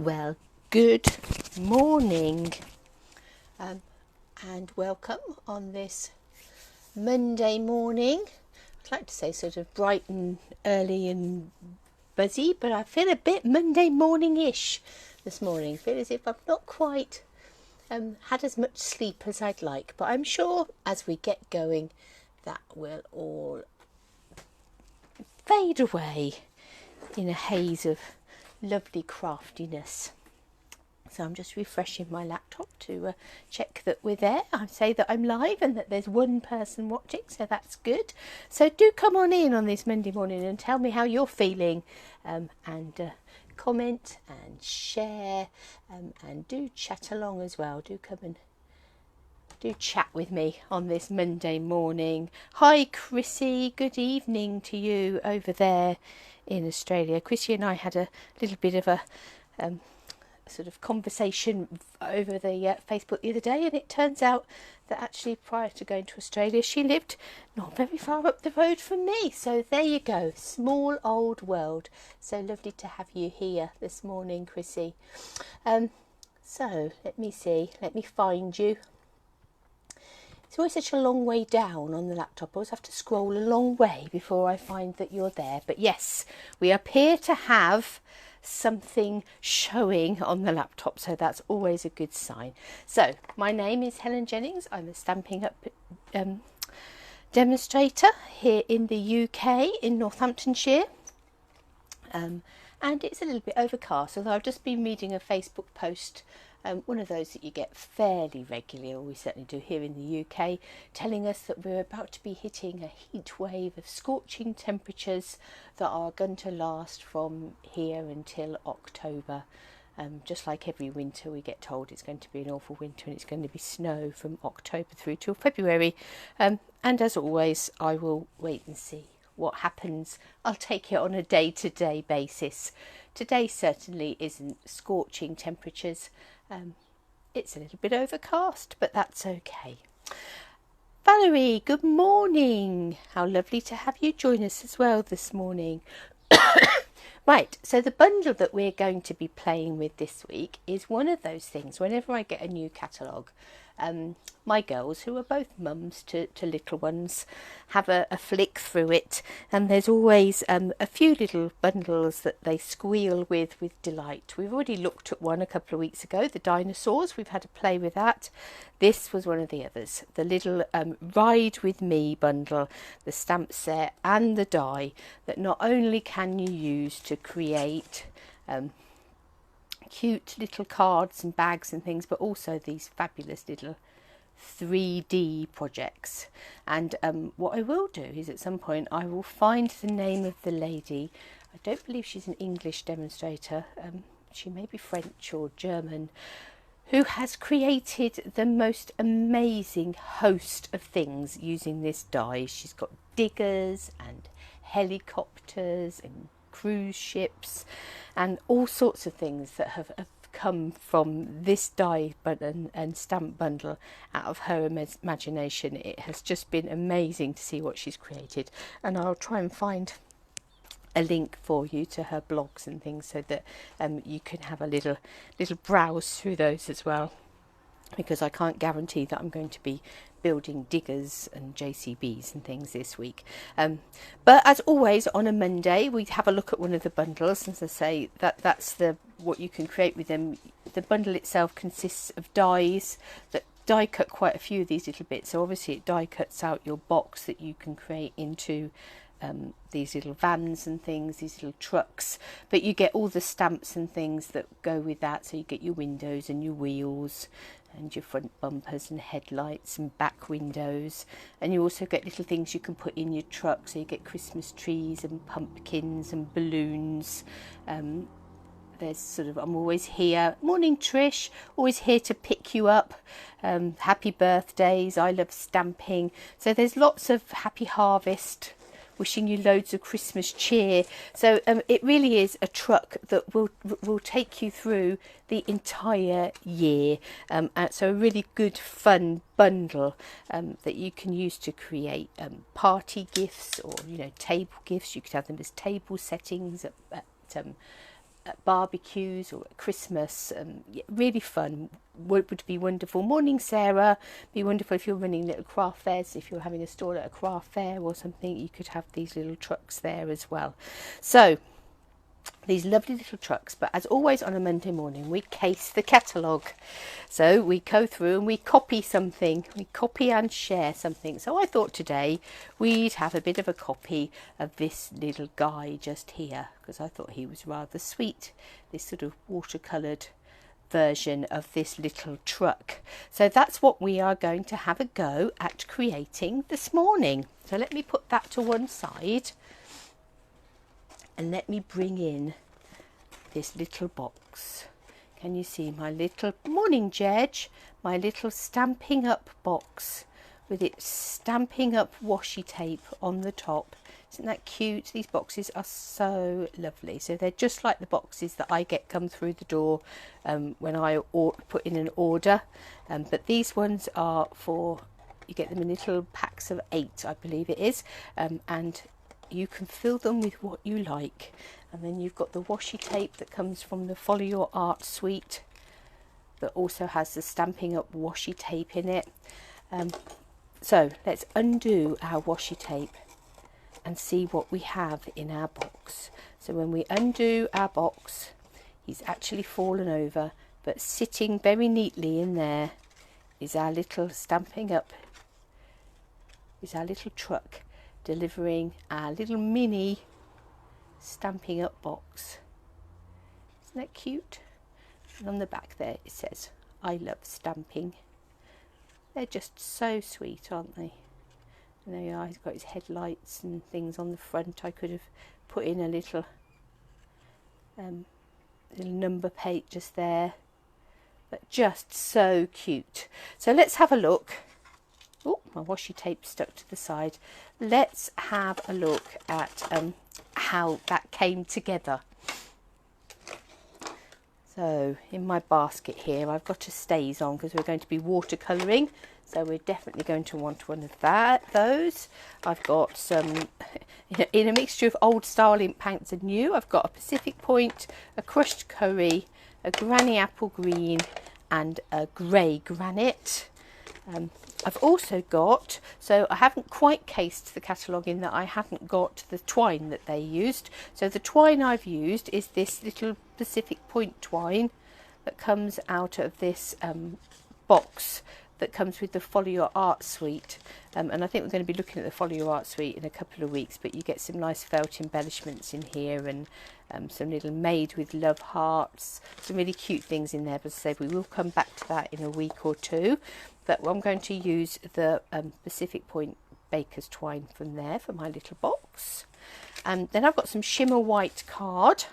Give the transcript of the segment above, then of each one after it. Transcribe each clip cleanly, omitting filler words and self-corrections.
Well, good morning and welcome on this Monday morning. I'd like to say sort of bright and early and buzzy, but I feel a bit Monday morning-ish this morning. I feel as if I've not quite had as much sleep as I'd like, but I'm sure as we get going that will all fade away in a haze of lovely craftiness. So I'm just refreshing my laptop to check that we're there. I say that I'm live and that there's one person watching, so that's good. So do come on in on this Monday morning and tell me how you're feeling, and comment and share, and do chat along as well. Do come and do chat with me on this Monday morning. Hi Chrissy, good evening to you over there in Australia. Chrissy and I had a little bit of a sort of conversation over the Facebook the other day, and it turns out that actually prior to going to Australia she lived not very far up the road from me. So there you go, small old world. So lovely to have you here this morning, Chrissy. So let me find you. It's always such a long way down on the laptop. I always have to scroll a long way before I find that you're there. But yes, we appear to have something showing on the laptop, so that's always a good sign. So my name is Helen Jennings. I'm a Stampin' Up demonstrator here in the UK in Northamptonshire, and it's a little bit overcast, although I've just been reading a Facebook post, one of those that you get fairly regularly, or we certainly do here in the UK, telling us that we're about to be hitting a heat wave of scorching temperatures that are going to last from here until October. Just like every winter we get told it's going to be an awful winter and it's going to be snow from October through till February. And as always, I will wait and see what happens. I'll take it on a day-to-day basis. Today certainly isn't scorching temperatures. It's a little bit overcast, but that's okay. Valerie, good morning. How lovely to have you join us as well this morning. Right, so the bundle that we're going to be playing with this week is one of those things. Whenever I get a new catalogue, my girls, who are both mums to little ones, have a flick through it, and there's always a few little bundles that they squeal with delight. We've already looked at one a couple of weeks ago, the dinosaurs. We've had a play with that. This was one of the others, the little Ride With Me bundle, the stamp set and the die that not only can you use to create cute little cards and bags and things, but also these fabulous little 3D projects. And what I will do is at some point I will find the name of the lady. I don't believe she's an English demonstrator, she may be French or German, who has created the most amazing host of things using this die. She's got diggers and helicopters and cruise ships and all sorts of things that have come from this die and stamp bundle out of her imagination. It has just been amazing to see what she's created, and I'll try and find a link for you to her blogs and things so that you can have a little browse through those as well, because I can't guarantee that I'm going to be building diggers and JCBs and things this week. But as always on a Monday we have a look at one of the bundles. As I say, that's what you can create with them. The bundle itself consists of dies that die cut quite a few of these little bits. So obviously it die cuts out your box that you can create into these little vans and things, these little trucks, but you get all the stamps and things that go with that. So you get your windows and your wheels and your front bumpers and headlights and back windows, and you also get little things you can put in your truck. So you get Christmas trees and pumpkins and balloons. There's sort of, I'm always here. Morning Trish, always here to pick you up. Happy birthdays, I love stamping. So there's lots of happy harvest, wishing you loads of Christmas cheer. So it really is a truck that will take you through the entire year. So a really good fun bundle that you can use to create party gifts or table gifts. You could have them as table settings at at barbecues or at Christmas. Yeah, really fun. Would be wonderful. Morning, Sarah. Be wonderful if you're running little craft fairs. If you're having a stall at a craft fair or something, you could have these little trucks there as well. So these lovely little trucks, but as always on a Monday morning we case the catalogue. So we go through and we copy something, we copy and share something. So I thought today we'd have a bit of a copy of this little guy just here, because I thought he was rather sweet, this sort of watercoloured version of this little truck. So that's what we are going to have a go at creating this morning. So let me put that to one side. And let me bring in this little box. Can you see my little, morning Jedge, my little Stampin' Up box with its Stampin' Up washi tape on the top. Isn't that cute? These boxes are so lovely. So they're just like the boxes that I get come through the door when I put in an order. But these ones are for, you get them in little packs of 8, I believe it is. And you can fill them with what you like, and then you've got the washi tape that comes from the Follow Your Art suite that also has the Stampin' Up washi tape in it. So let's undo our washi tape and see what we have in our box. So when we undo our box, he's actually fallen over, but sitting very neatly in there is our little Stampin' Up, is our little truck, delivering our little mini Stampin' Up box. Isn't that cute? And on the back there it says, I love stamping. They're just so sweet, aren't they? And there you are, he's got his headlights and things on the front. I could have put in a little number plate just there, but just so cute. So let's have a look. Oh, my washi tape stuck to the side. Let's have a look at how that came together. So in my basket here I've got a stays on because we're going to be watercolouring, so we're definitely going to want one of those. I've got some in a mixture of old style ink paints and new. I've got a Pacific Point, a crushed curry, a granny apple green and a grey granite. I've also got, so I haven't quite cased the catalogue in that I hadn't got the twine that they used. So the twine I've used is this little Pacific Point twine that comes out of this box that comes with the Follow Your Art suite. And I think we're going to be looking at the Follow Your Art suite in a couple of weeks, but you get some nice felt embellishments in here and some little made with love hearts, some really cute things in there. But as I say, we will come back to that in a week or two. But I'm going to use the Pacific Point Baker's twine from there for my little box. Then I've got some shimmer white card.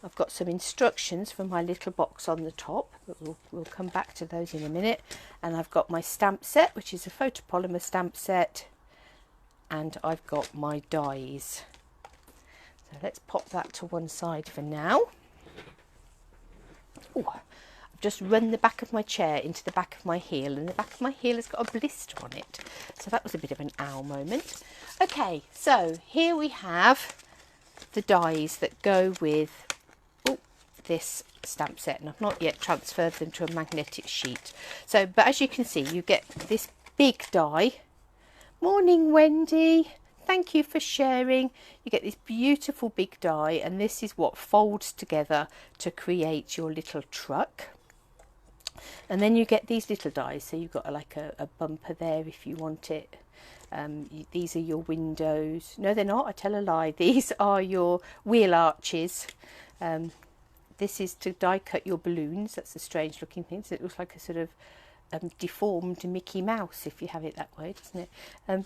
I've got some instructions for my little box on the top, but we'll come back to those in a minute. And I've got my stamp set, which is a photopolymer stamp set, and I've got my dies. So let's pop that to one side for now. Ooh, I've just run the back of my chair into the back of my heel, and the back of my heel has got a blister on it. So that was a bit of an ow moment. Okay, so here we have the dies that go with this stamp set, and I've not yet transferred them to a magnetic sheet. So, but as you can see, you get this big die. Morning, Wendy. Thank you for sharing. You get this beautiful big die, and this is what folds together to create your little truck. And then you get these little dies. So you've got like a bumper there if you want it. These are your windows. No, they're not. I tell a lie. These are your wheel arches. This is to die cut your balloons. That's a strange looking thing. So it looks like a sort of deformed Mickey Mouse if you have it that way, doesn't it?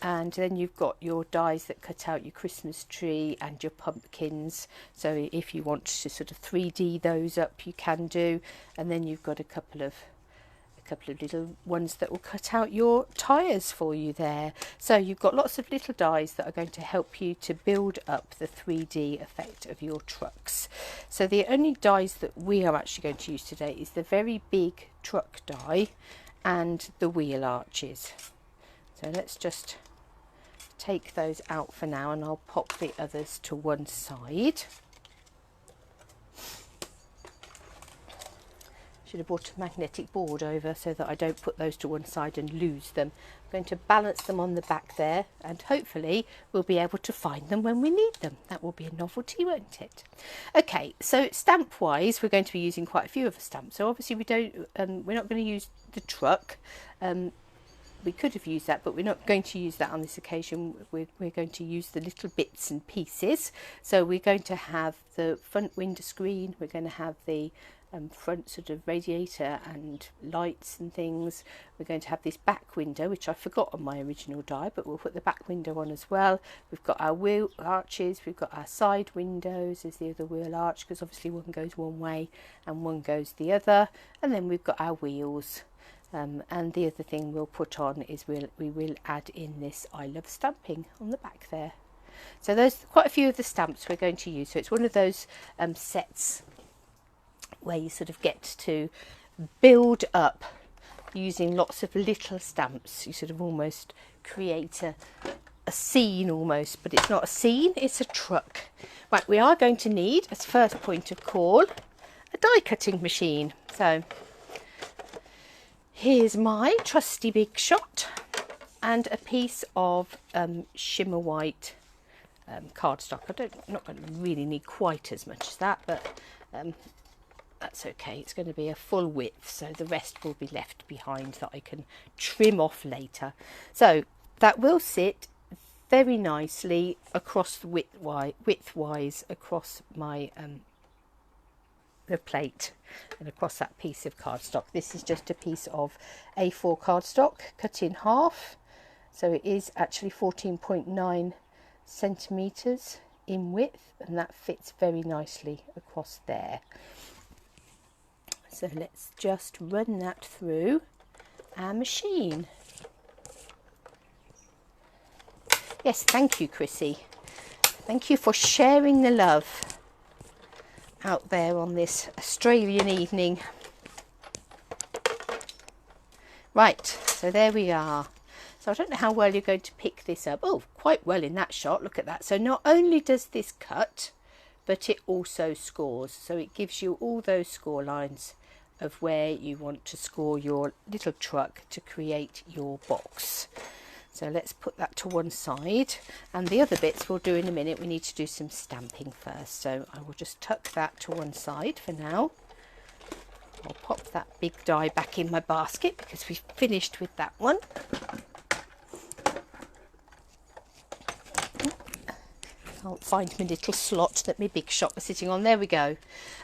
And then you've got your dies that cut out your Christmas tree and your pumpkins. So if you want to sort of 3D those up, you can do. And then you've got a couple of little ones that will cut out your tyres for you there. So you've got lots of little dies that are going to help you to build up the 3D effect of your trucks. So the only dies that we are actually going to use today is the very big truck die and the wheel arches. So let's just take those out for now, and I'll pop the others to one side. Should have brought a magnetic board over so that I don't put those to one side and lose them. I'm going to balance them on the back there, and hopefully we'll be able to find them when we need them. That will be a novelty, won't it? Okay, so stamp wise, we're going to be using quite a few of the stamps. So obviously we're not going to use the truck. We could have used that, but we're not going to use that on this occasion. We're going to use the little bits and pieces. So we're going to have the front window screen, we're going to have the front sort of radiator and lights and things. We're going to have this back window, which I forgot on my original die, but we'll put the back window on as well. We've got our wheel arches, we've got our side windows as the other wheel arch, because obviously one goes one way and one goes the other, and then we've got our wheels. And the other thing we'll put on is we will add in this I love stamping on the back there. So there's quite a few of the stamps we're going to use. So it's one of those sets where you sort of get to build up using lots of little stamps. You sort of almost create a scene almost, but it's not a scene, it's a truck. Right, we are going to need, as first point of call, a die cutting machine. So here's my trusty Big Shot and a piece of shimmer white cardstock. I'm not going to really need quite as much as that, but that's okay. It's going to be a full width, so the rest will be left behind that I can trim off later. So that will sit very nicely across the width-wise across my the plate and across that piece of cardstock. This is just a piece of A4 cardstock cut in half, so it is actually 14.9 centimeters in width, and that fits very nicely across there. So let's just run that through our machine. Yes, thank you, Chrissy. Thank you for sharing the love out there on this Australian evening. Right, so there we are. So I don't know how well you're going to pick this up. Oh, quite well in that shot. Look at that. So not only does this cut, but it also scores. So it gives you all those score lines of where you want to score your little truck to create your box. So let's put that to one side, and the other bits we'll do in a minute. We need to do some stamping first, so I will just tuck that to one side for now. I'll pop that big die back in my basket because we've finished with that one. I'll find my little slot that my Big Shot was sitting on. There we go.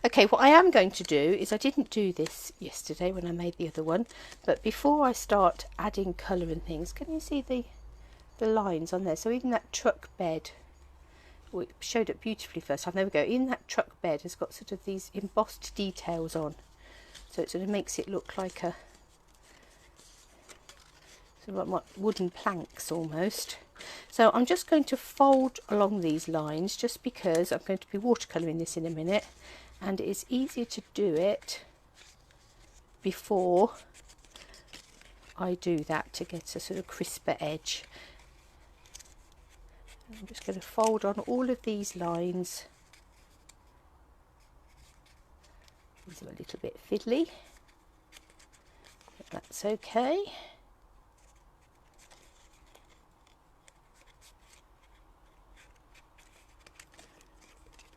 Okay, what I am going to do is, I didn't do this yesterday when I made the other one, but before I start adding colour and things, can you see the lines on there? So even that truck bed, well, it showed up beautifully first time. There we go. Even that truck bed has got sort of these embossed details on, so it sort of makes it look like a sort of like wooden planks almost. So I'm just going to fold along these lines, just because I'm going to be watercolouring this in a minute, and it's easier to do it before I do that to get a sort of crisper edge. I'm just going to fold on all of these lines. These are a little bit fiddly, but that's okay.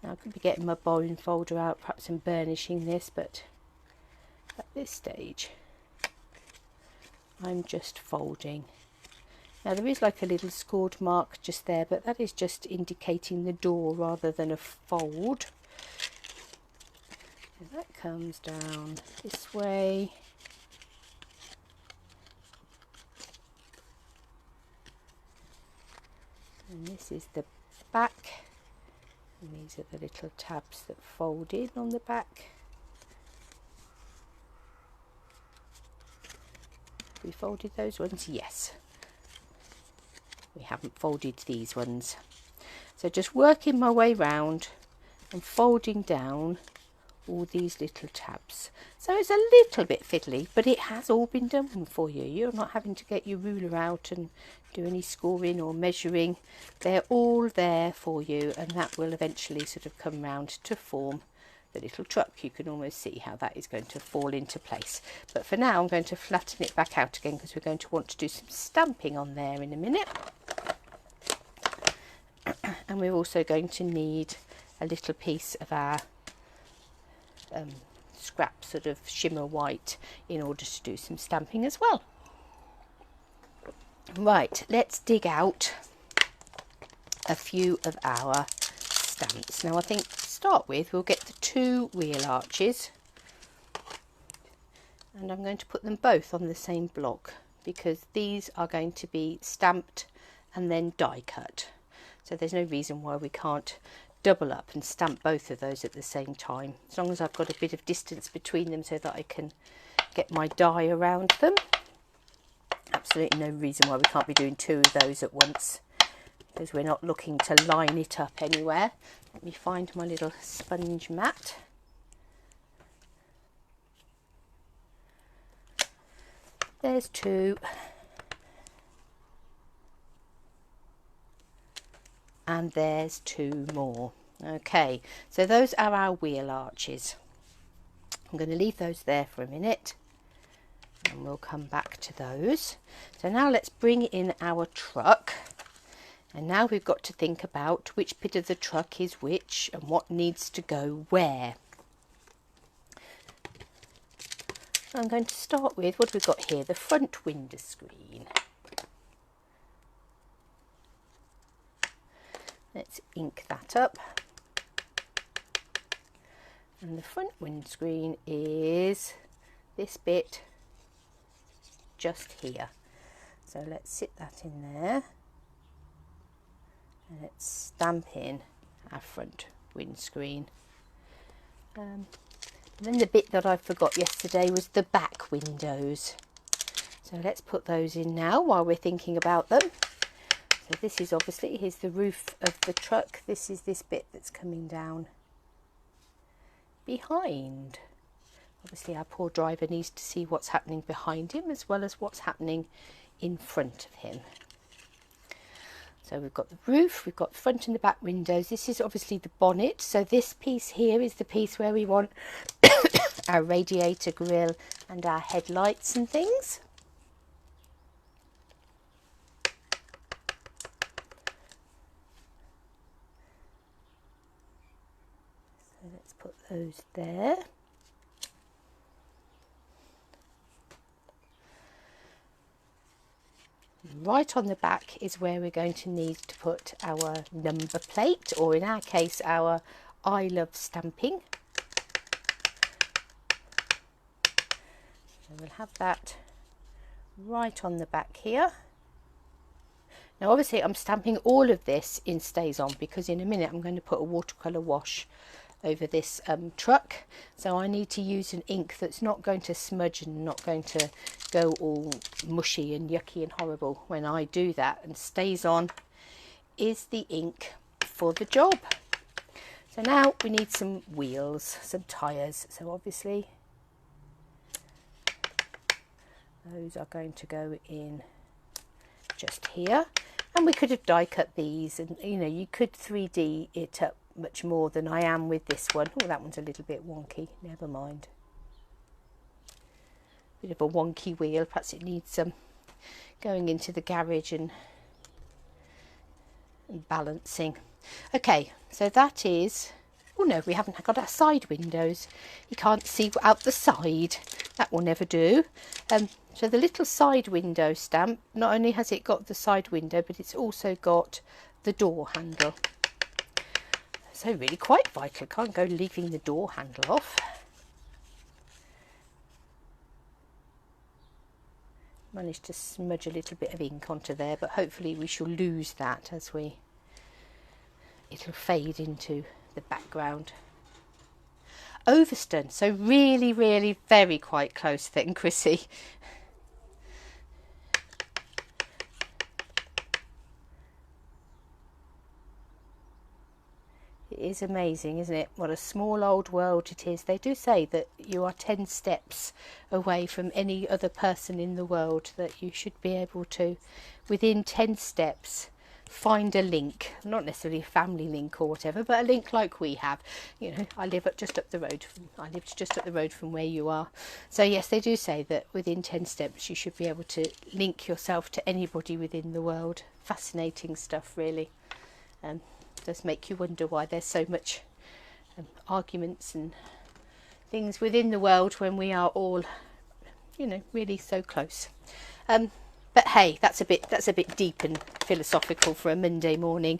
Now I could be getting my bone folder out, perhaps and burnishing this, but at this stage I'm just folding. Now there is like a little scored mark just there, but that is just indicating the door rather than a fold. And that comes down this way. And this is the back. And these are the little tabs that fold in on the back. We folded those ones? Yes. We haven't folded these ones. So just working my way round and folding down all these little tabs. So it's a little bit fiddly, but it has all been done for you. You're not having to get your ruler out and do any scoring or measuring. They're all there for you, and that will eventually sort of come round to form the little truck. You can almost see how that is going to fall into place. But for now I'm going to flatten it back out again, because we're going to want to do some stamping on there in a minute. And we're also going to need a little piece of our scrap sort of shimmer white in order to do some stamping as well. Right, let's dig out a few of our stamps. Now I think to start with we'll get the 2 wheel arches, and I'm going to put them both on the same block, because these are going to be stamped and then die cut. So there's no reason why we can't double up and stamp both of those at the same time, as long as I've got a bit of distance between them so that I can get my die around them. Absolutely no reason why we can't be doing 2 of those at once, because we're not looking to line it up anywhere. Let me find my little sponge mat. There's 2. And there's 2 more. Okay, so those are our wheel arches. I'm going to leave those there for a minute, and we'll come back to those. So now let's bring in our truck, and now we've got to think about which bit of the truck is which and what needs to go where. So I'm going to start with, what have we got here? The front window screen. Let's ink that up. And the front windscreen is this bit just here. So let's sit that in there, and let's stamp in our front windscreen. And then the bit that I forgot yesterday was the back windows. So let's put those in now while we're thinking about them. So this is obviously, here's the roof of the truck. This is this bit that's coming down behind. Obviously our poor driver needs to see what's happening behind him as well as what's happening in front of him. So we've got the roof, we've got the front and the back windows. This is obviously the bonnet. So this piece here is the piece where we want our radiator grille and our headlights and things. Let's put those there. Right on the back is where we're going to need to put our number plate, or in our case our I love stamping. So we'll have that right on the back here. Now obviously I'm stamping all of this in Stays On, because in a minute I'm going to put a watercolour wash over this truck, so I need to use an ink that's not going to smudge and not going to go all mushy and yucky and horrible when I do that, and Stays On is the ink for the job. So now we need some wheels, some tyres, so obviously those are going to go in just here, and we could have die cut these, and you know, you could 3D it up much more than I am with this one. Oh, that one's a little bit wonky, never mind. Bit of a wonky wheel, perhaps it needs some going into the garage and balancing. Okay, so that is, oh no, we haven't got our side windows. You can't see out the side, that will never do. So the little side window stamp, not only has it got the side window, but it's also got the door handle. So really quite vital, can't go leaving the door handle off. Managed to smudge a little bit of ink onto there, but hopefully we shall lose that as it'll fade into the background. Overstone, so really, really very quite close then, Chrissy. It is amazing, isn't it? What a small old world it is. They do say that you are 10 steps away from any other person in the world, that you should be able to, within 10 steps, find a link. Not necessarily a family link or whatever, but a link like we have. You know, I lived just up the road from where you are. So yes, they do say that within 10 steps you should be able to link yourself to anybody within the world. Fascinating stuff, really. Does make you wonder why there's so much arguments and things within the world when we are all, you know, really so close. But hey, that's a bit deep and philosophical for a Monday morning.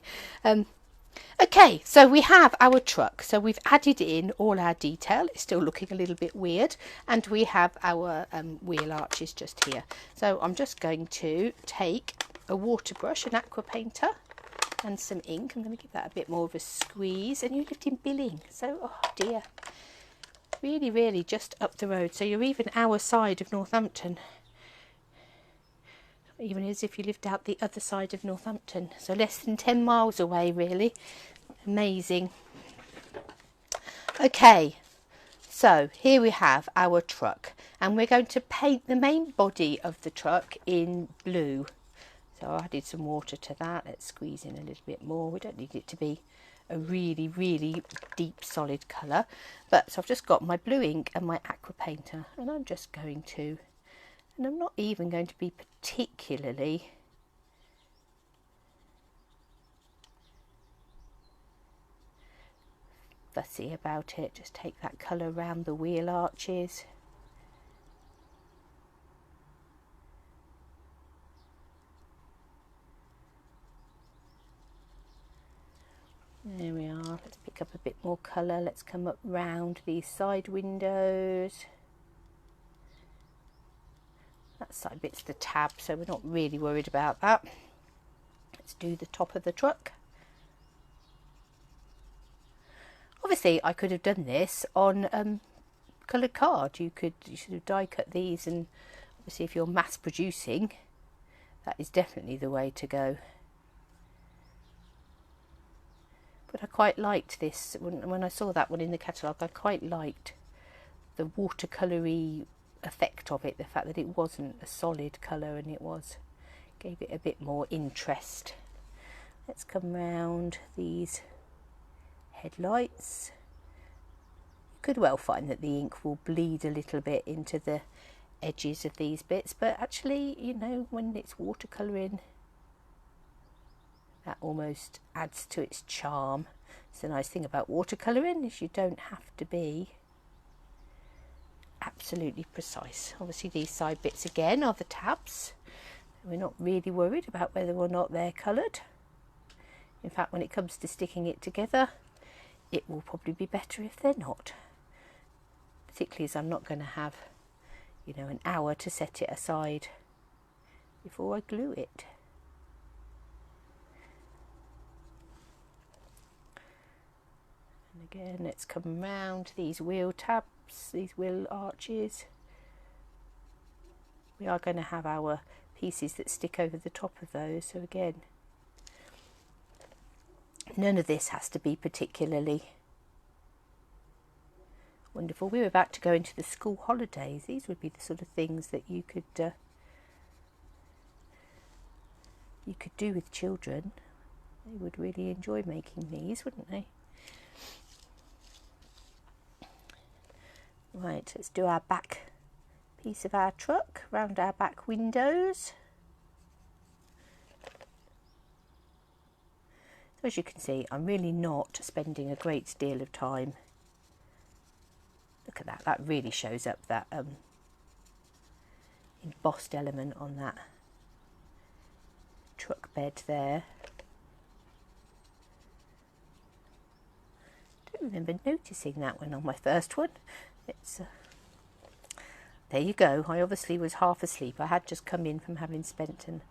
Okay, so we have our truck. So we've added in all our detail. It's still looking a little bit weird, and we have our wheel arches just here. So I'm just going to take a water brush, an aqua painter, and some ink. I'm going to give that a bit more of a squeeze. And you lived in Billing, so oh dear, really just up the road. So you're even our side of Northampton, even as if you lived out the other side of Northampton. So less than 10 miles away, really. Amazing. Okay, so here we have our truck, and we're going to paint the main body of the truck in blue. So I added some water to that. Let's squeeze in a little bit more. We don't need it to be a really deep solid colour. But so I've just got my blue ink and my aqua painter, and I'm just going to, and I'm not even going to be particularly fussy about it. Just take that colour around the wheel arches. There we are. Let's pick up a bit more colour. Let's come up round these side windows. That side bit's the tab, so we're not really worried about that. Let's do the top of the truck. Obviously, I could have done this on coloured card. You sort of die cut these, and obviously if you're mass producing, that is definitely the way to go. But I quite liked this. When I saw that one in the catalogue, I quite liked the watercolour-y effect of it. The fact that it wasn't a solid colour, and gave it a bit more interest. Let's come round these headlights. You could well find that the ink will bleed a little bit into the edges of these bits, but actually, you know, when it's watercolouring, that almost adds to its charm. It's the nice thing about watercolouring, is you don't have to be absolutely precise. Obviously these side bits again are the tabs. We're not really worried about whether or not they're coloured. In fact, when it comes to sticking it together, it will probably be better if they're not. Particularly as I'm not going to have, you know, an hour to set it aside before I glue it. And again, let's come round these wheel tabs, these wheel arches. We are going to have our pieces that stick over the top of those, so again, none of this has to be particularly wonderful. We're about to go into the school holidays. These would be the sort of things that you could do with children. They would really enjoy making these, wouldn't they? Right, let's do our back piece of our truck, round our back windows. So as you can see, I'm really not spending a great deal of time. Look at that, that really shows up that embossed element on that truck bed there. I don't remember noticing that one on my first one. It's there you go. I obviously was half asleep. I had just come in from having spent an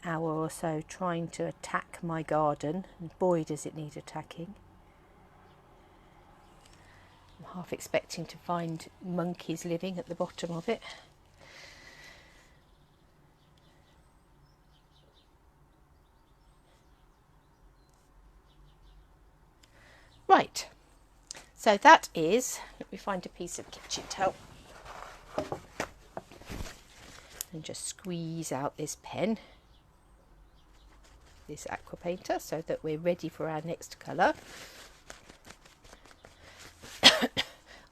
hour or so trying to attack my garden, and boy does it need attacking. I'm half expecting to find monkeys living at the bottom of it. Right, so that is, let me find a piece of kitchen towel and just squeeze out this pen, this aqua painter, so that we're ready for our next colour.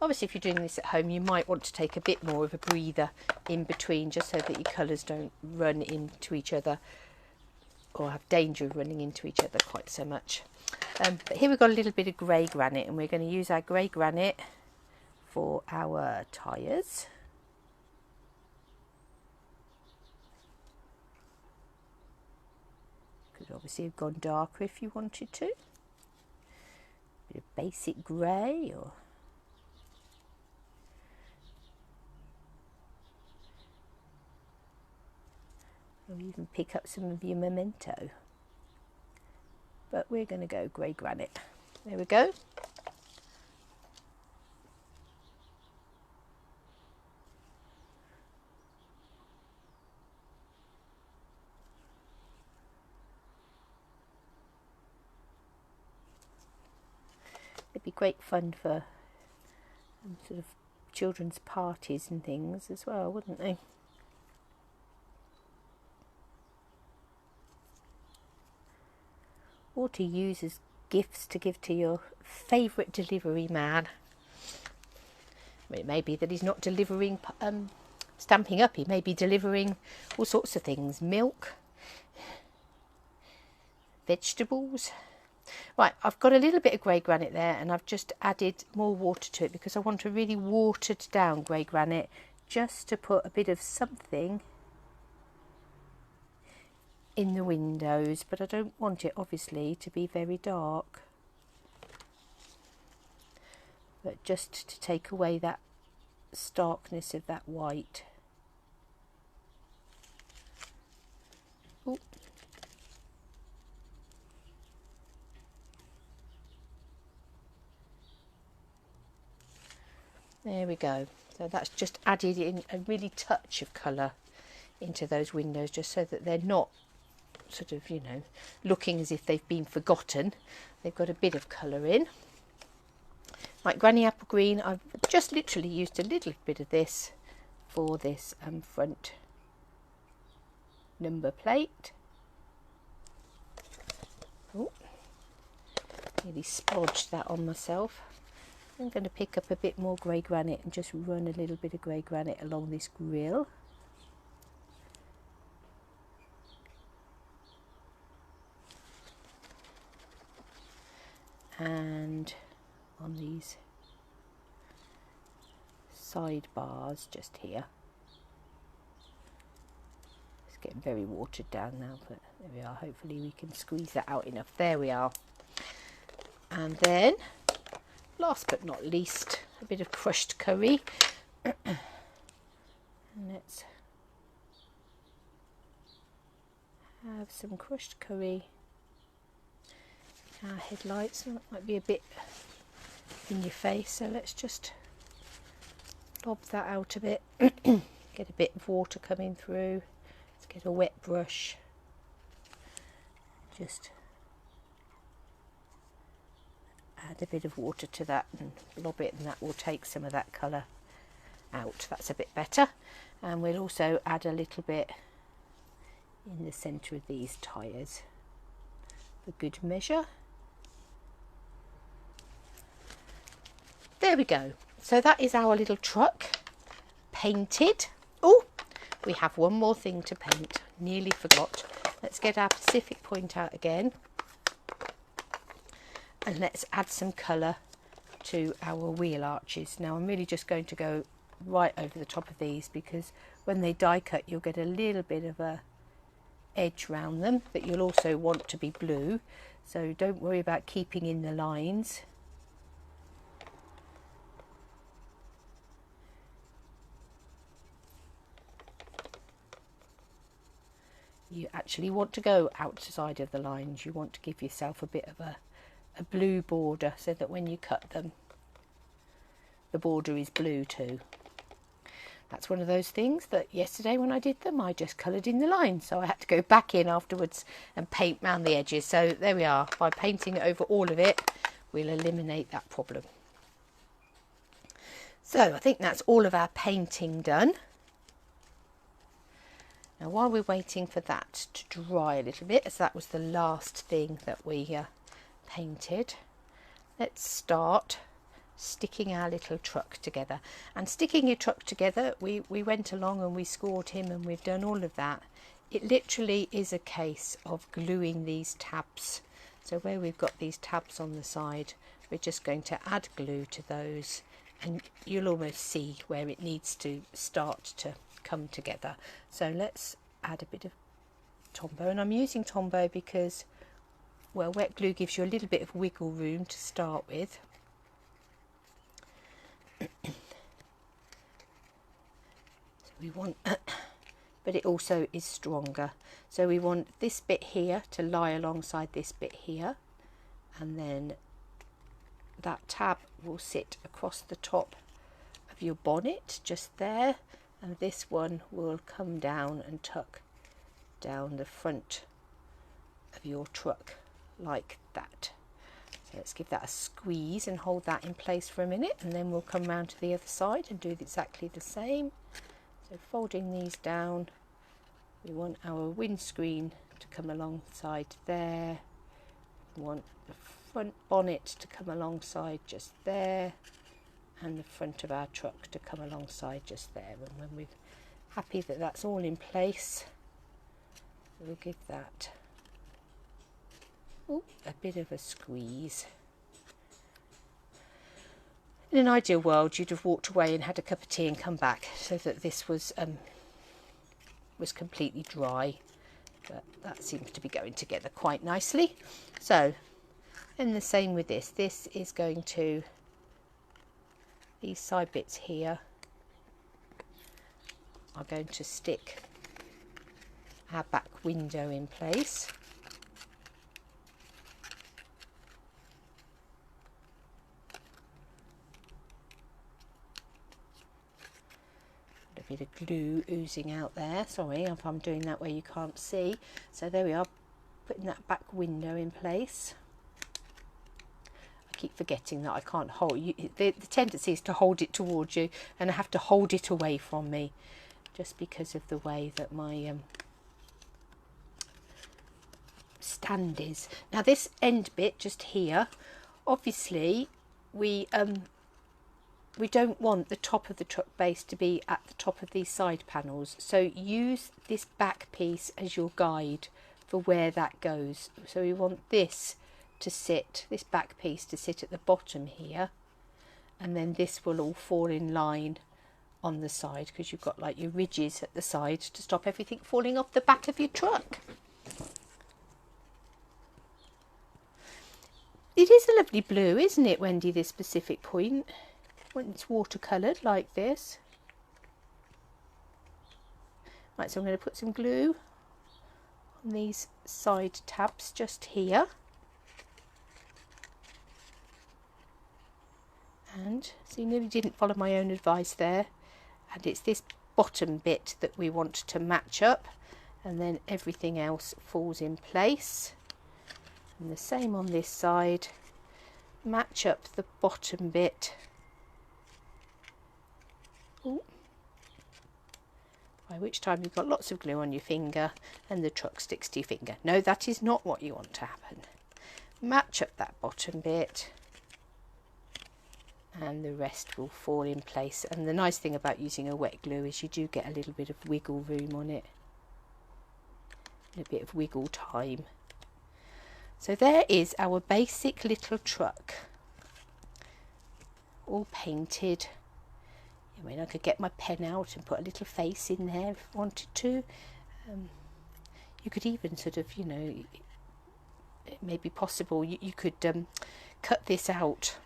Obviously, if you're doing this at home, you might want to take a bit more of a breather in between, just so that your colours don't run into each other or have danger of running into each other quite so much. But here we've got a little bit of grey granite, and we're going to use our grey granite for our tyres. Could obviously have gone darker if you wanted to. Bit of basic grey, or even pick up some of your memento. But we're going to go grey granite. There we go. It'd be great fun for sort of children's parties and things as well, wouldn't they? Or to use as gifts to give to your favourite delivery man. I mean, it may be that he's not delivering Stampin' Up, he may be delivering all sorts of things, milk, vegetables. Right, I've got a little bit of grey granite there, and I've just added more water to it because I want a really watered down grey granite, just to put a bit of something in the windows, but I don't want it obviously to be very dark, but just to take away that starkness of that white. Ooh. There we go. So that's just added in a really touch of colour into those windows, just so that they're not sort of, you know, looking as if they've been forgotten. They've got a bit of colour in. Like Granny Apple Green, I've just literally used a little bit of this for this front number plate. Oh, nearly splodged that on myself. I'm going to pick up a bit more grey granite and just run a little bit of grey granite along this grill. And on these sidebars just here. It's getting very watered down now, but there we are. Hopefully we can squeeze that out enough. There we are. And then, last but not least, a bit of crushed curry. And let's have some crushed curry. Our headlights, that might be a bit in your face, so let's just lob that out a bit. Get a bit of water coming through. Let's get a wet brush, just add a bit of water to that and lob it, and that will take some of that colour out. That's a bit better. And we'll also add a little bit in the centre of these tyres for good measure. There we go. So that is our little truck painted. Oh, we have one more thing to paint. Nearly forgot. Let's get our Pacific Point out again. And let's add some colour to our wheel arches. Now I'm really just going to go right over the top of these, because when they die cut you'll get a little bit of a edge round them, but you'll also want to be blue. So don't worry about keeping in the lines. You actually want to go outside of the lines. You want to give yourself a bit of a blue border, so that when you cut them, the border is blue too. That's one of those things that yesterday when I did them, I just coloured in the lines, so I had to go back in afterwards and paint round the edges. So there we are. By painting over all of it, we'll eliminate that problem. So I think that's all of our painting done. Now while we're waiting for that to dry a little bit, as that was the last thing that we painted, let's start sticking our little truck together. And sticking your truck together, we went along and we scored him and we've done all of that. It literally is a case of gluing these tabs. So where we've got these tabs on the side, we're just going to add glue to those, and you'll almost see where it needs to start to come together. So let's add a bit of Tombow, and I'm using Tombow because, well, wet glue gives you a little bit of wiggle room to start with. So we want but it also is stronger, so we want this bit here to lie alongside this bit here, and then that tab will sit across the top of your bonnet just there, and this one will come down and tuck down the front of your truck like that. So let's give that a squeeze and hold that in place for a minute, and then we'll come round to the other side and do exactly the same. So folding these down, we want our windscreen to come alongside there. We want the front bonnet to come alongside just there, and the front of our truck to come alongside just there. And when we're happy that that's all in place, we'll give that a bit of a squeeze. In an ideal world, you'd have walked away and had a cup of tea and come back so that this was completely dry, but that seems to be going together quite nicely. So, and the same with this. This is going to, these side bits here are going to stick our back window in place. Bit of glue oozing out there, sorry if I'm doing that where you can't see. So there we are, putting that back window in place. I keep forgetting that I can't hold you. The tendency is to hold it towards you, and I have to hold it away from me just because of the way that my stand is. Now this end bit just here, obviously we don't want the top of the truck base to be at the top of these side panels, so use this back piece as your guide for where that goes. So we want this to sit, this back piece to sit at the bottom here, and then this will all fall in line on the side, because you've got like your ridges at the side to stop everything falling off the back of your truck. It is a lovely blue, isn't it, Wendy, this specific point, when it's watercoloured like this. Right, so I'm going to put some glue on these side tabs just here. And see, nearly didn't follow my own advice there. And it's this bottom bit that we want to match up, and then everything else falls in place. And the same on this side. Match up the bottom bit. Ooh. By which time you've got lots of glue on your finger and the truck sticks to your finger. No, that is not what you want to happen. Match up that bottom bit, and the rest will fall in place. And the nice thing about using a wet glue is you do get a little bit of wiggle room on it, a bit of wiggle time. So there is our basic little truck, all painted. I mean, I could get my pen out and put a little face in there if I wanted to. You could even sort of, you know, it may be possible, you could cut this out.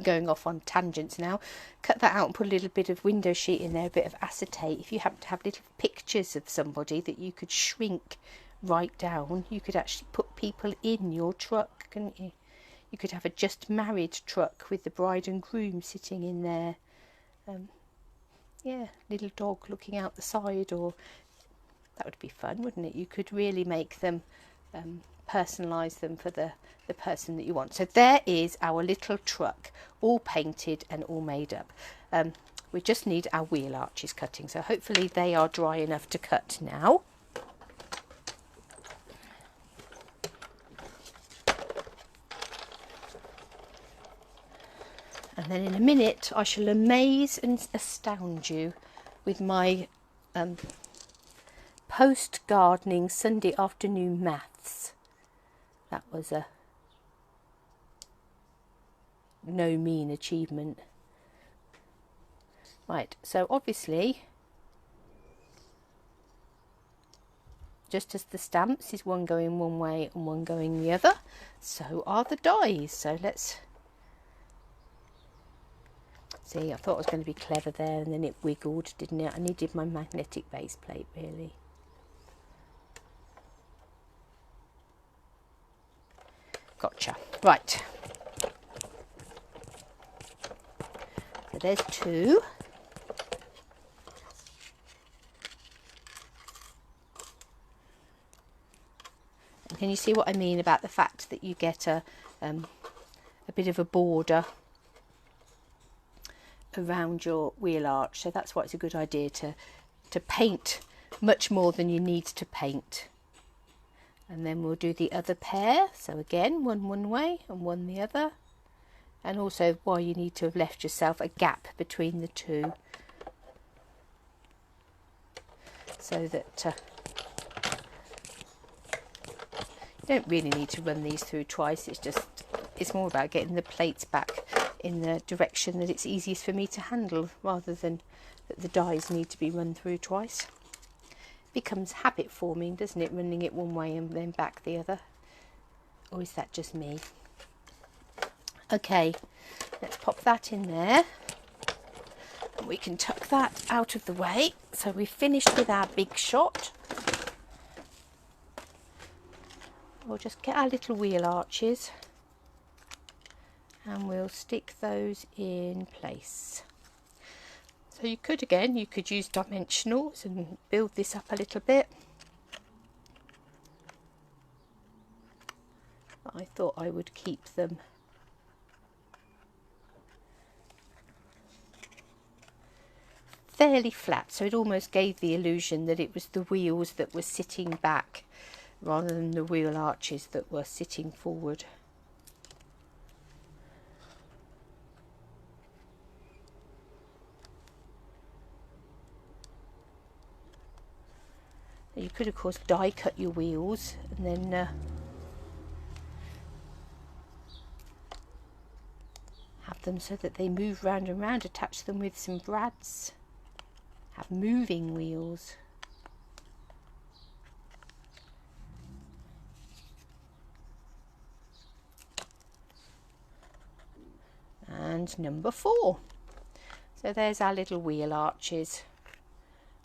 Going off on tangents now, cut that out and put a little bit of window sheet in there, a bit of acetate. If you happen to have little pictures of somebody that you could shrink right down, you could actually put people in your truck, couldn't you? You could have a just married truck with the bride and groom sitting in there. Yeah, little dog looking out the side, or that would be fun, wouldn't it? You could really make them personalise them for the person that you want. So there is our little truck, all painted and all made up. We just need our wheel arches cutting, so hopefully they are dry enough to cut now. And then in a minute I shall amaze and astound you with my post-gardening Sunday afternoon maths. That was a no mean achievement. Right, so obviously, just as the stamps is one going one way and one going the other, so are the dies. So let's see, I thought I was going to be clever there and then it wiggled, didn't it? I needed my magnetic base plate, really. Gotcha. Right. So there's two. And can you see what I mean about the fact that you get a bit of a border around your wheel arch? So that's why it's a good idea to paint much more than you need to paint. And then we'll do the other pair. So again, one way and one the other. And also why you need to have left yourself a gap between the two, so that you don't really need to run these through twice. It's more about getting the plates back in the direction that it's easiest for me to handle, rather than that the dies need to be run through twice. Becomes habit forming, doesn't it, running it one way and then back the other? Or is that just me? Okay, let's pop that in there and we can tuck that out of the way. So we've finished with our big shot. We'll just get our little wheel arches and we'll stick those in place. So you could use dimensionals and build this up a little bit. But I thought I would keep them fairly flat, so it almost gave the illusion that it was the wheels that were sitting back rather than the wheel arches that were sitting forward. You could of course die cut your wheels and then have them so that they move round and round, attach them with some brads, have moving wheels. And number 4. So there's our little wheel arches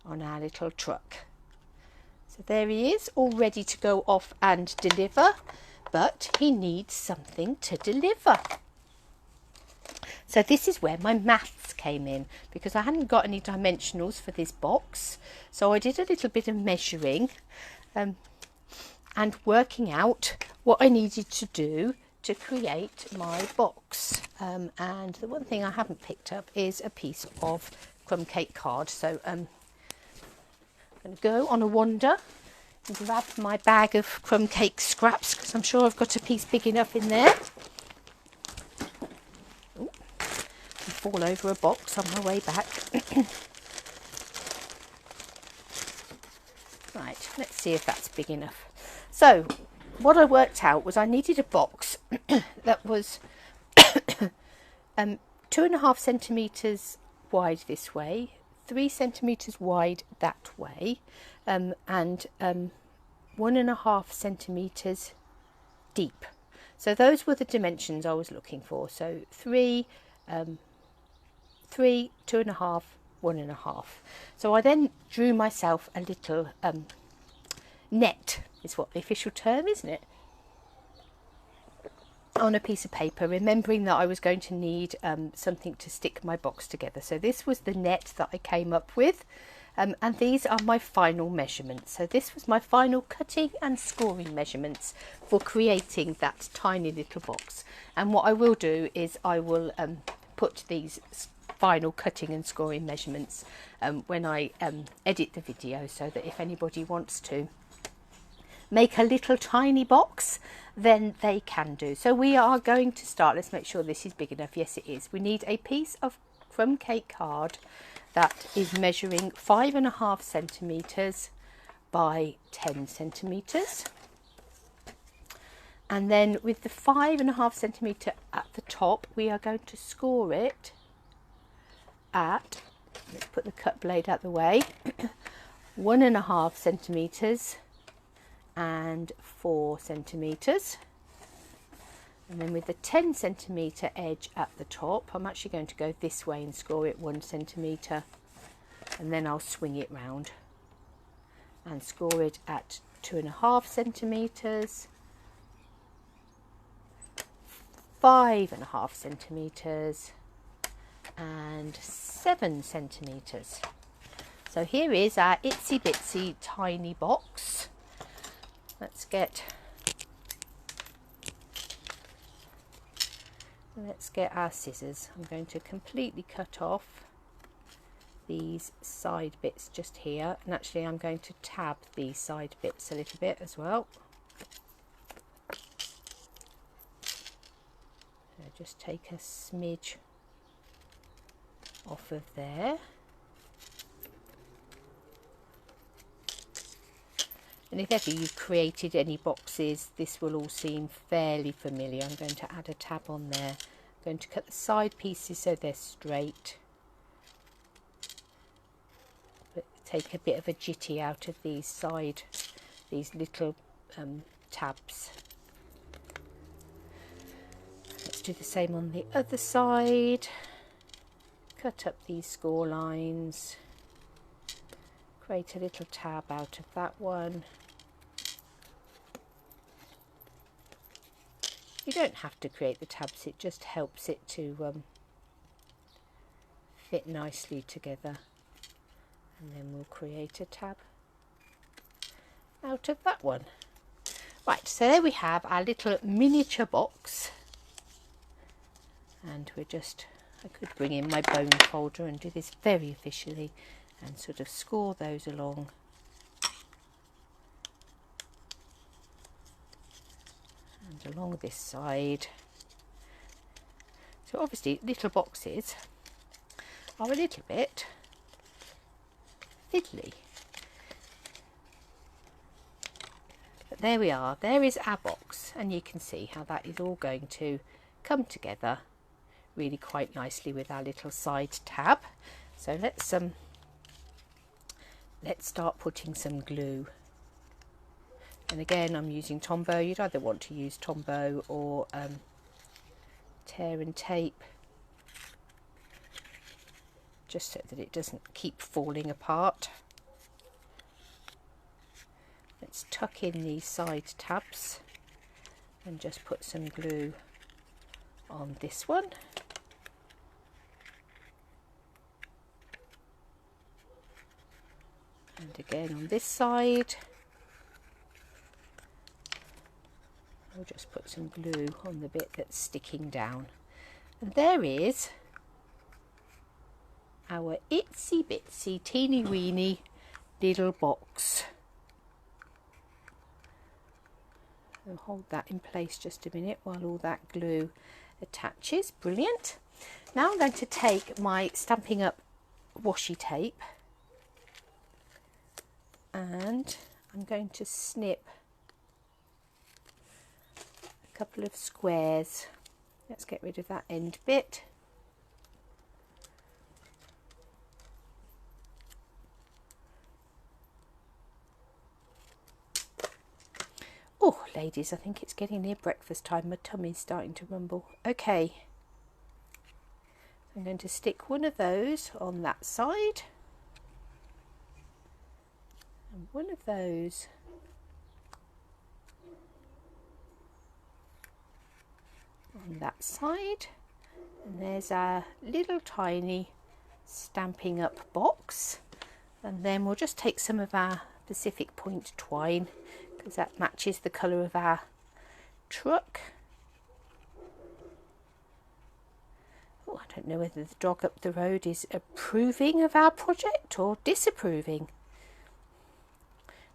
on our little truck. So there he is, all ready to go off and deliver, but he needs something to deliver. So this is where my maths came in, because I hadn't got any dimensionals for this box. So I did a little bit of measuring and working out what I needed to do to create my box. And the one thing I haven't picked up is a piece of crumb cake card. So I'm going to go on a wander and grab my bag of crumb cake scraps, because I'm sure I've got a piece big enough in there. Ooh, and fall over a box on my way back. Right, let's see if that's big enough. So what I worked out was I needed a box that was 2.5 centimetres wide this way, 3 centimetres wide that way, and 1.5 centimetres deep. So those were the dimensions I was looking for. So 3, 2.5, 1.5. So I then drew myself a little net, is what the official term, isn't it, on a piece of paper, remembering that I was going to need something to stick my box together. So this was the net that I came up with. And these are my final measurements. So this was my final cutting and scoring measurements for creating that tiny little box. And what I will do is I will put these final cutting and scoring measurements when I edit the video, so that if anybody wants to make a little tiny box, then they can do. So we are going to start. Let's make sure this is big enough. Yes, it is. We need a piece of crumb cake card that is measuring 5.5 centimeters by 10 centimeters. And then with the 5.5 centimeter at the top, we are going to score it at, let's put the cut blade out the way, 1.5 centimeters and 4 centimeters. And then with the 10 centimeter edge at the top, I'm actually going to go this way and score it 1 centimeter, and then I'll swing it round and score it at 2.5 centimeters, 5.5 centimeters and 7 centimeters. So here is our itsy bitsy tiny box. Let's get our scissors. I'm going to completely cut off these side bits just here, and actually I'm going to tab these side bits a little bit as well. So just take a smidge off of there. And if ever you've created any boxes, this will all seem fairly familiar. I'm going to add a tab on there. I'm going to cut the side pieces so they're straight, but take a bit of a jitty out of these little tabs. Let's do the same on the other side. Cut up these score lines. Create a little tab out of that one. You don't have to create the tabs, it just helps it to fit nicely together. And then we'll create a tab out of that one. Right, so there we have our little miniature box. And I could bring in my bone folder and do this very officially and sort of score those along. And along this side. So obviously little boxes are a little bit fiddly. But there we are, there is our box, and you can see how that is all going to come together really quite nicely with our little side tab. So let's start putting some glue. And again, I'm using Tombow. You'd either want to use Tombow or tear and tape, just so that it doesn't keep falling apart. Let's tuck in these side tabs and just put some glue on this one. And again on this side. We'll just put some glue on the bit that's sticking down. And there is our itsy bitsy teeny weeny little box. I'll hold that in place just a minute while all that glue attaches. Brilliant. Now I'm going to take my Stampin' Up washi tape and I'm going to snip a couple of squares. Let's get rid of that end bit. Oh, ladies, I think it's getting near breakfast time. My tummy's starting to rumble. Okay, I'm going to stick one of those on that side and one of those on that side, and there's our little tiny Stampin' Up box. And then we'll just take some of our Pacific Point twine, because that matches the colour of our truck. Oh, I don't know whether the dog up the road is approving of our project or disapproving,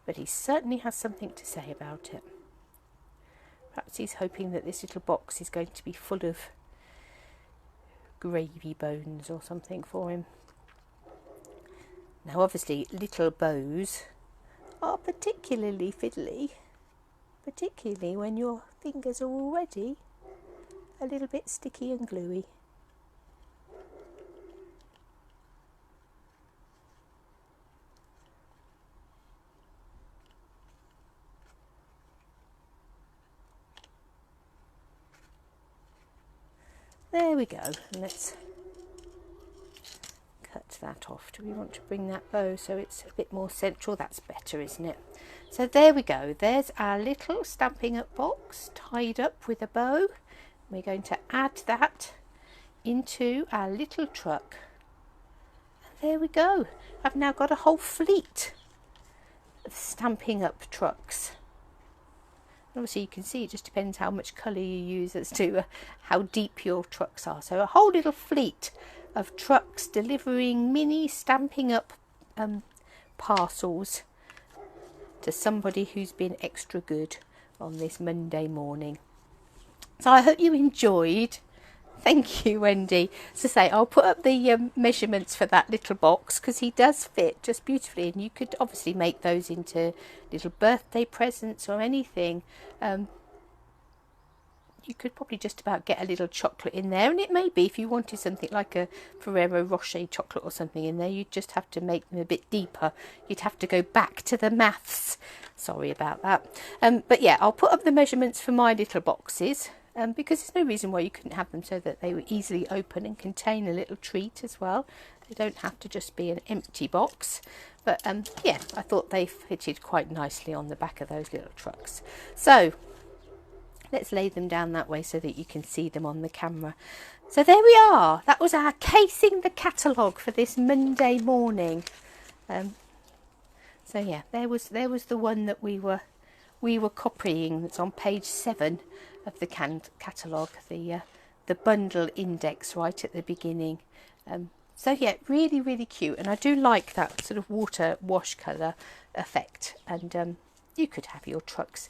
but he certainly has something to say about it. Perhaps he's hoping that this little box is going to be full of gravy bones or something for him. Now obviously little bows are particularly fiddly, particularly when your fingers are already a little bit sticky and gluey. There we go. Let's cut that off. Do we want to bring that bow so it's a bit more central? That's better, isn't it? So there we go. There's our little Stampin' Up box tied up with a bow. We're going to add that into our little truck. And there we go. I've now got a whole fleet of Stampin' Up trucks. Obviously you can see it just depends how much colour you use as to how deep your trucks are. So a whole little fleet of trucks delivering mini Stampin' Up parcels to somebody who's been extra good on this Monday morning. So I hope you enjoyed. Thank you, Wendy. As I say, I'll put up the measurements for that little box, because he does fit just beautifully, and you could obviously make those into little birthday presents or anything. You could probably just about get a little chocolate in there, and it may be if you wanted something like a Ferrero Rocher chocolate or something in there, you'd just have to make them a bit deeper. You'd have to go back to the maths. Sorry about that. But yeah, I'll put up the measurements for my little boxes. Because there's no reason why you couldn't have them so that they were easily open and contain a little treat as well. They don't have to just be an empty box. But yeah, I thought they fitted quite nicely on the back of those little trucks. So let's lay them down that way so that you can see them on the camera. So there we are. That was our casing the catalogue for this Monday morning. So yeah, there was the one that we were copying. That's on page 7 of the catalogue, the bundle index right at the beginning. So yeah, really cute, and I do like that sort of water wash colour effect, and you could have your trucks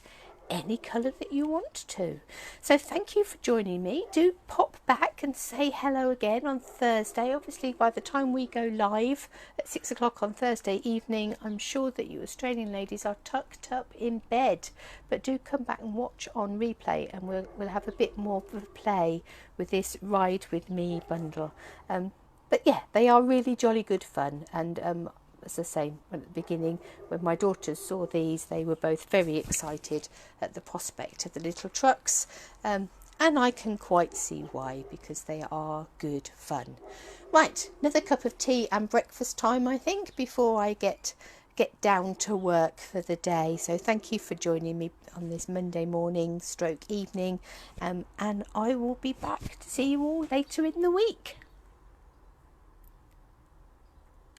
any colour that you want to. So thank you for joining me. Do pop back and say hello again on Thursday. Obviously by the time we go live at 6 o'clock on Thursday evening, I'm sure that you Australian ladies are tucked up in bed, but do come back and watch on replay, and we'll have a bit more of a play with this Ride With Me bundle. But yeah, they are really jolly good fun, and as I say at the beginning, when my daughters saw these, they were both very excited at the prospect of the little trucks, and I can quite see why, because they are good fun. Right, another cup of tea and breakfast time, I think, before I get down to work for the day. So thank you for joining me on this Monday morning stroke evening, and I will be back to see you all later in the week.